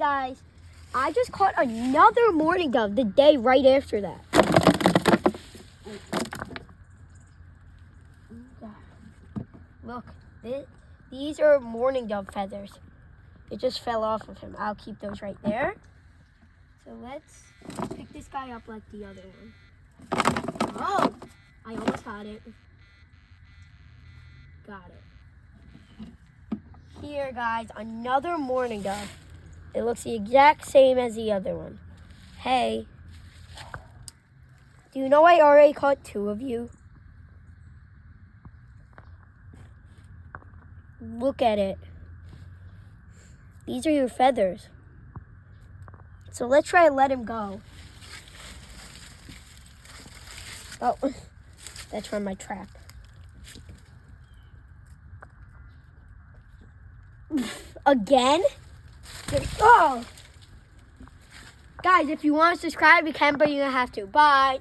Guys, I just caught another mourning dove the day right after that. Look, these are mourning dove feathers. It just fell off of him. I'll keep those right there. So let's pick this guy up like the other one. Oh, I almost got it. Got it. Here, guys, another mourning dove. It looks the exact same as the other one. Hey, do you know I already caught 2 of you? Look at it. These are your feathers. So let's try to let him go. Oh, that's from my trap. Again? Oh! Guys, if you want to subscribe, you can, but you don't have to. Bye.